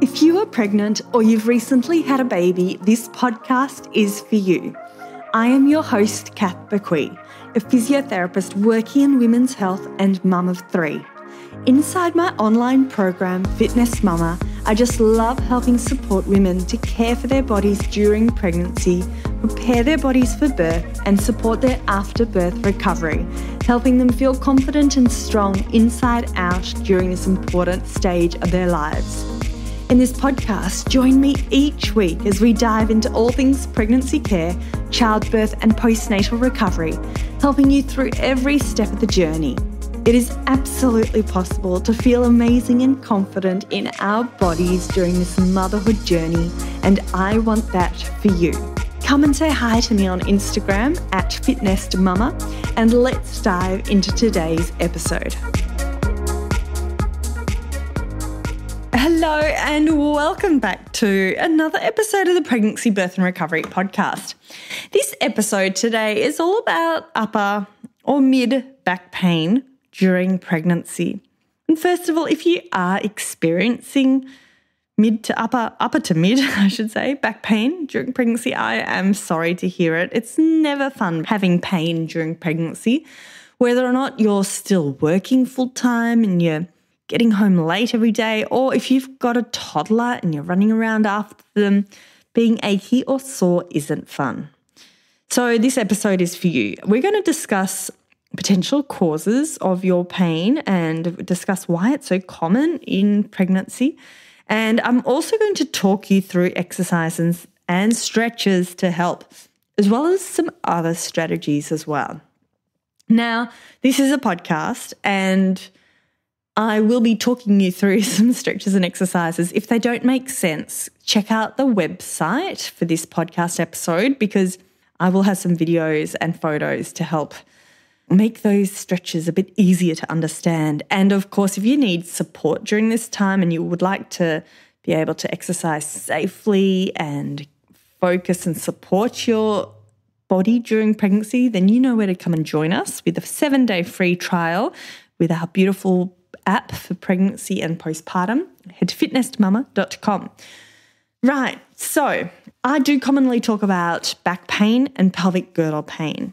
If you are pregnant or you've recently had a baby, this podcast is for you. I am your host, Kath Bequee, a physiotherapist working in women's health and mum of three. Inside my online program, Fitness Mama, I just love helping support women to care for their bodies during pregnancy, prepare their bodies for birth, and support their after-birth recovery, helping them feel confident and strong inside out during this important stage of their lives. In this podcast, join me each week as we dive into all things pregnancy care, childbirth, and postnatal recovery, helping you through every step of the journey. It is absolutely possible to feel amazing and confident in our bodies during this motherhood journey, and I want that for you. Come and say hi to me on Instagram @FitnessMama, and let's dive into today's episode. Hello and welcome back to another episode of the Pregnancy, Birth and Recovery podcast. This episode today is all about upper or mid back pain during pregnancy. And first of all, if you are experiencing mid to upper to mid, I should say, back pain during pregnancy, I am sorry to hear it. It's never fun having pain during pregnancy, whether or not you're still working full time and you're getting home late every day, or if you've got a toddler and you're running around after them, being achy or sore isn't fun. So this episode is for you. We're going to discuss potential causes of your pain and discuss why it's so common in pregnancy. And I'm also going to talk you through exercises and stretches to help, as well as some other strategies as well. Now, this is a podcast and I will be talking you through some stretches and exercises. If they don't make sense, check out the website for this podcast episode because I will have some videos and photos to help make those stretches a bit easier to understand. And of course, if you need support during this time and you would like to be able to exercise safely and focus and support your body during pregnancy, then you know where to come and join us with a 7-day free trial with our beautiful app for pregnancy and postpartum. Head to fitnessmama.com. Right, so I do commonly talk about back pain and pelvic girdle pain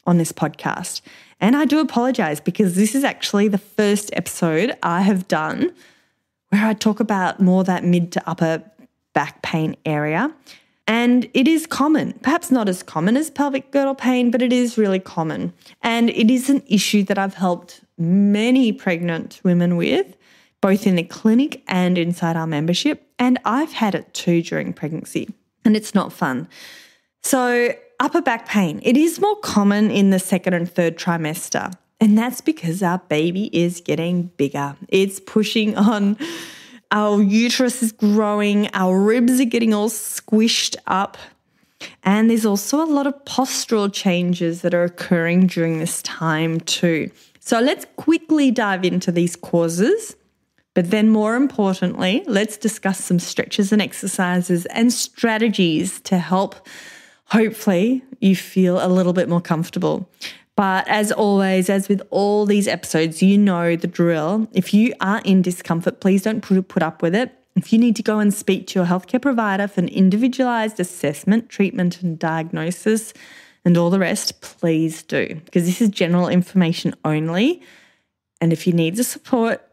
on this podcast. And I do apologize because this is actually the first episode I have done where I talk about more that mid to upper back pain area. And it is common, perhaps not as common as pelvic girdle pain, but it is really common. And it is an issue that I've helped many pregnant women with, both in the clinic and inside our membership. And I've had it too during pregnancy, and it's not fun. So upper back pain, it is more common in the second and third trimester. And that's because our baby is getting bigger. It's pushing on. Our uterus is growing, our ribs are getting all squished up, and there's also a lot of postural changes that are occurring during this time too. So let's quickly dive into these causes, but then more importantly, let's discuss some stretches and exercises and strategies to help hopefully you feel a little bit more comfortable. But as always, as with all these episodes, you know the drill. If you are in discomfort, please don't put up with it. If you need to go and speak to your healthcare provider for an individualized assessment, treatment and diagnosis and all the rest, please do, because this is general information only. And if you need the support,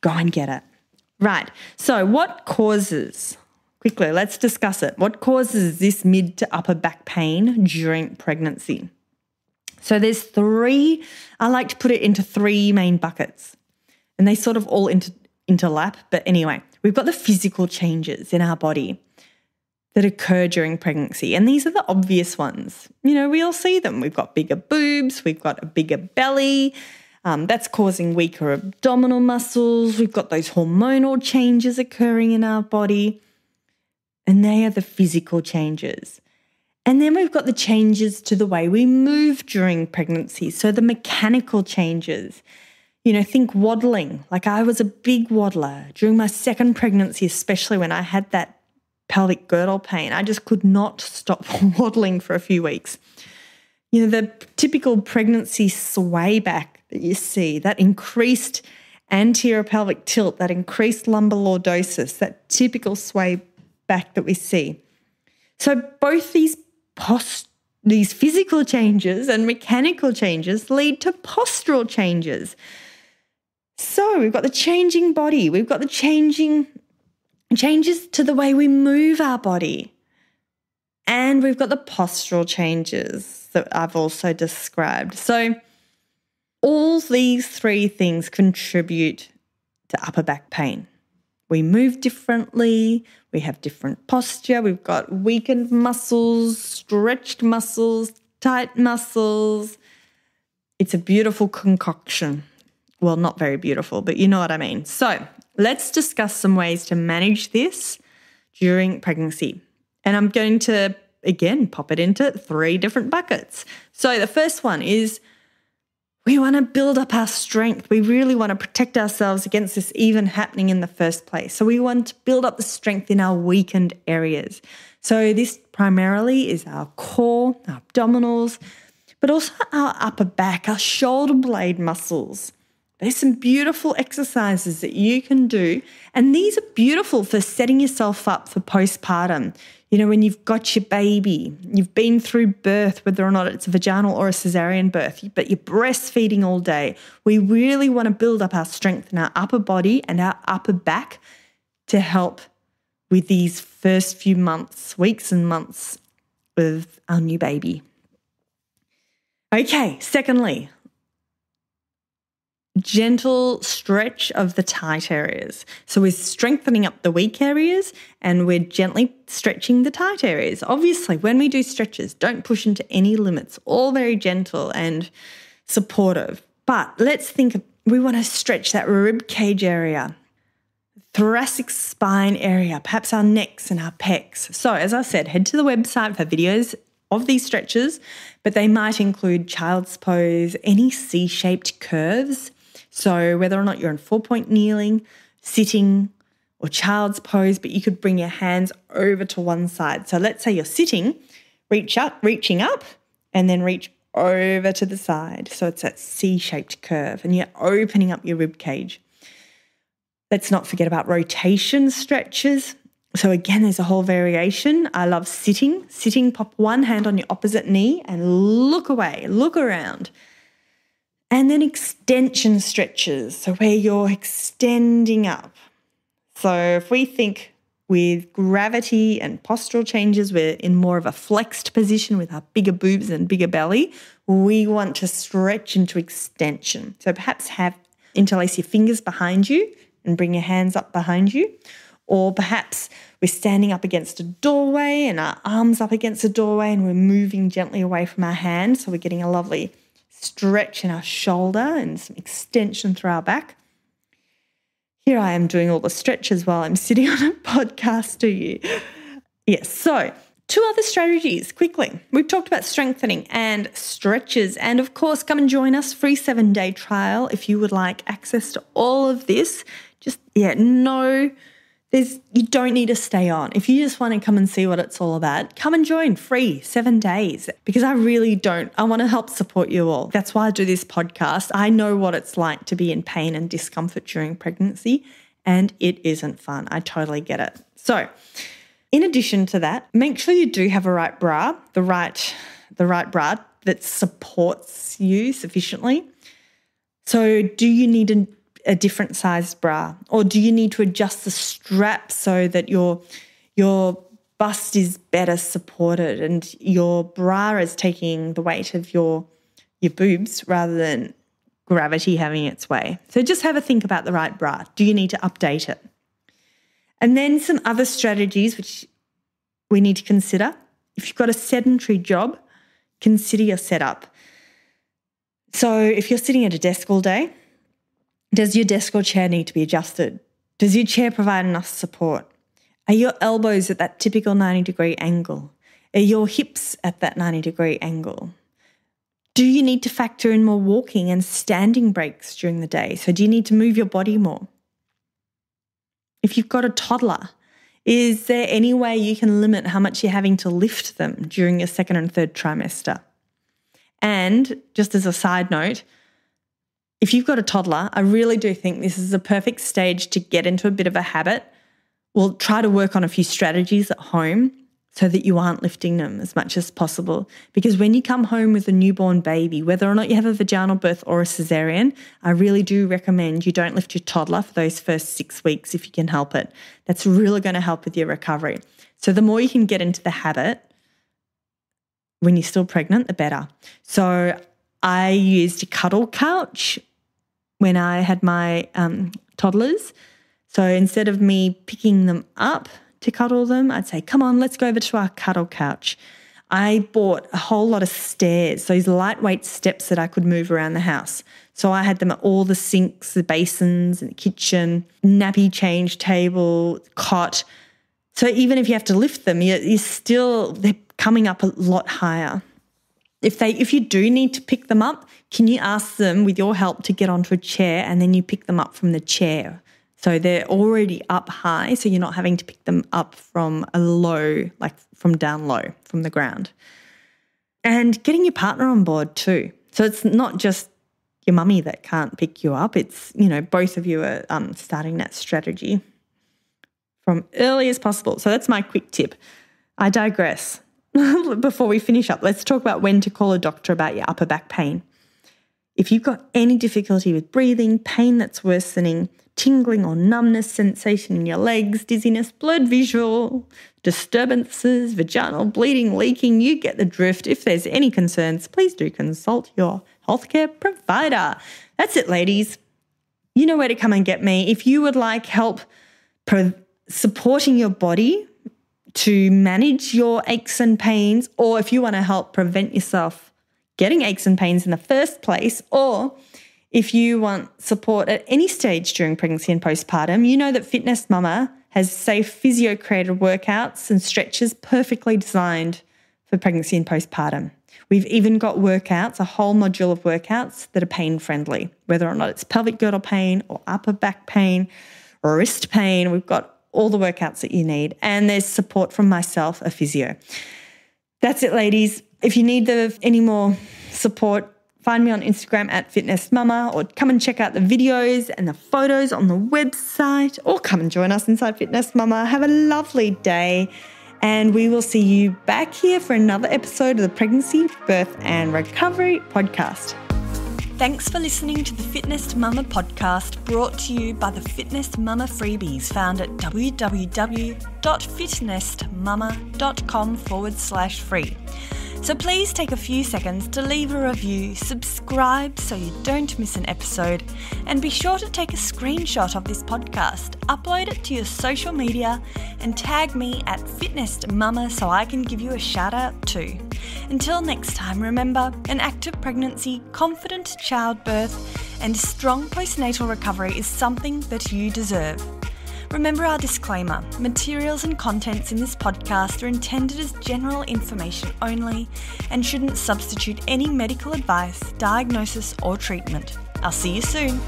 go and get it. Right. So what causes, quickly, let's discuss it. What causes this mid to upper back pain during pregnancy? So there's three, I like to put it into three main buckets, and they sort of all interlap. But anyway, we've got the physical changes in our body that occur during pregnancy, and these are the obvious ones. You know, we all see them. We've got bigger boobs, we've got a bigger belly, that's causing weaker abdominal muscles. We've got those hormonal changes occurring in our body, and they are the physical changes. And then we've got the changes to the way we move during pregnancy. So the mechanical changes, you know, think waddling. Like I was a big waddler during my second pregnancy, especially when I had that pelvic girdle pain. I just could not stop waddling for a few weeks. You know, the typical pregnancy sway back that you see, that increased anterior pelvic tilt, that increased lumbar lordosis, that typical sway back that we see. So both these physical changes and mechanical changes lead to postural changes. So we've got the changing body, we've got the changes to the way we move our body, and we've got the postural changes that I've also described. So all these three things contribute to upper back pain. We move differently, we have different posture, we've got weakened muscles, stretched muscles, tight muscles. It's a beautiful concoction. Well, not very beautiful, but you know what I mean. So let's discuss some ways to manage this during pregnancy. And I'm going to, again, pop it into 3 different buckets. So the first one is we want to build up our strength. We really want to protect ourselves against this even happening in the first place. So we want to build up the strength in our weakened areas. So this primarily is our core, our abdominals, but also our upper back, our shoulder blade muscles. There's some beautiful exercises that you can do, and these are beautiful for setting yourself up for postpartum. You know, when you've got your baby, you've been through birth, whether or not it's a vaginal or a cesarean birth, but you're breastfeeding all day. We really want to build up our strength in our upper body and our upper back to help with these first few months, weeks and months with our new baby. Okay, secondly, gentle stretch of the tight areas. So we're strengthening up the weak areas and we're gently stretching the tight areas. Obviously, when we do stretches, don't push into any limits, all very gentle and supportive. But let's think, we want to stretch that rib cage area, thoracic spine area, perhaps our necks and our pecs. So as I said, head to the website for videos of these stretches, but they might include child's pose, any C-shaped curves. So whether or not you're in 4-point kneeling, sitting, or child's pose, but you could bring your hands over to one side. So let's say you're sitting, reaching up, and then reach over to the side. So it's that C-shaped curve, and you're opening up your rib cage. Let's not forget about rotation stretches. So again, there's a whole variation. I love sitting. Sitting, pop one hand on your opposite knee and look away, look around. And then extension stretches, so where you're extending up. So if we think with gravity and postural changes, we're in more of a flexed position with our bigger boobs and bigger belly. We want to stretch into extension. So perhaps interlace your fingers behind you and bring your hands up behind you. Or perhaps we're standing up against a doorway and our arms up against a doorway and we're moving gently away from our hands. So we're getting a lovely stretch in our shoulder and some extension through our back. Here I am doing all the stretches while I'm sitting on a podcast to you. Yes, so 2 other strategies quickly. We've talked about strengthening and stretches, and of course, come and join us, free 7-day trial if you would like access to all of this. You don't need to stay on. If you just want to come and see what it's all about, come and join, free, 7 days, because I want to help support you all. That's why I do this podcast. I know what it's like to be in pain and discomfort during pregnancy, and it isn't fun. I totally get it. So in addition to that, make sure you do have a right bra, the right bra that supports you sufficiently. So do you need a different sized bra, or do you need to adjust the strap so that your bust is better supported and your bra is taking the weight of your boobs rather than gravity having its way? So just have a think about the right bra. Do you need to update it? And then some other strategies which we need to consider. If you've got a sedentary job, consider your setup. So if you're sitting at a desk all day, does your desk or chair need to be adjusted? Does your chair provide enough support? Are your elbows at that typical 90-degree angle? Are your hips at that 90-degree angle? Do you need to factor in more walking and standing breaks during the day? So do you need to move your body more? If you've got a toddler, is there any way you can limit how much you're having to lift them during your 2nd and 3rd trimester? And just as a side note, if you've got a toddler, I really do think this is a perfect stage to get into a bit of a habit. We'll try to work on a few strategies at home so that you aren't lifting them as much as possible. Because when you come home with a newborn baby, whether or not you have a vaginal birth or a cesarean, I really do recommend you don't lift your toddler for those first 6 weeks if you can help it. That's really going to help with your recovery. So the more you can get into the habit when you're still pregnant, the better. So I used a cuddle couch when I had my toddlers. So instead of me picking them up to cuddle them, I'd say, come on, let's go over to our cuddle couch. I bought a whole lot of stairs, those lightweight steps that I could move around the house. So I had them at all the sinks, the basins, and the kitchen, nappy change table, cot. So even if you have to lift them, they're coming up a lot higher. If you do need to pick them up, can you ask them with your help to get onto a chair and then you pick them up from the chair? So they're already up high, so you're not having to pick them up from a low, like from down low, from the ground. And getting your partner on board too. So it's not just your mummy that can't pick you up. It's, both of you are starting that strategy from early as possible. So that's my quick tip. I digress. Before we finish up, let's talk about when to call a doctor about your upper back pain. If you've got any difficulty with breathing, pain that's worsening, tingling or numbness sensation in your legs, dizziness, blurred visual, disturbances, vaginal bleeding, leaking, you get the drift. If there's any concerns, please do consult your healthcare provider. That's it, ladies. You know where to come and get me. If you would like help supporting your body to manage your aches and pains, or if you want to help prevent yourself getting aches and pains in the first place, or if you want support at any stage during pregnancy and postpartum, you know that Fitness Mama has safe physio-created workouts and stretches perfectly designed for pregnancy and postpartum. We've even got workouts, a whole module of workouts that are pain-friendly, whether or not it's pelvic girdle pain or upper back pain or wrist pain. We've got all the workouts that you need, and there's support from myself, a physio. That's it, ladies. If you need any more support, find me on Instagram at Fitness Mama, or come and check out the videos and the photos on the website, or come and join us inside Fitness Mama. Have a lovely day, and we will see you back here for another episode of the Pregnancy, Birth and Recovery podcast. Thanks for listening to the Fitness Mama podcast, brought to you by the Fitness Mama freebies found at www.fitnessmama.com/free. So please take a few seconds to leave a review, subscribe so you don't miss an episode, and be sure to take a screenshot of this podcast, upload it to your social media, and tag me at Fitness Mama so I can give you a shout out too. Until next time, remember, an active pregnancy, confident childbirth, and strong postnatal recovery is something that you deserve. Remember our disclaimer, materials and contents in this podcast are intended as general information only and shouldn't substitute any medical advice, diagnosis or treatment. I'll see you soon.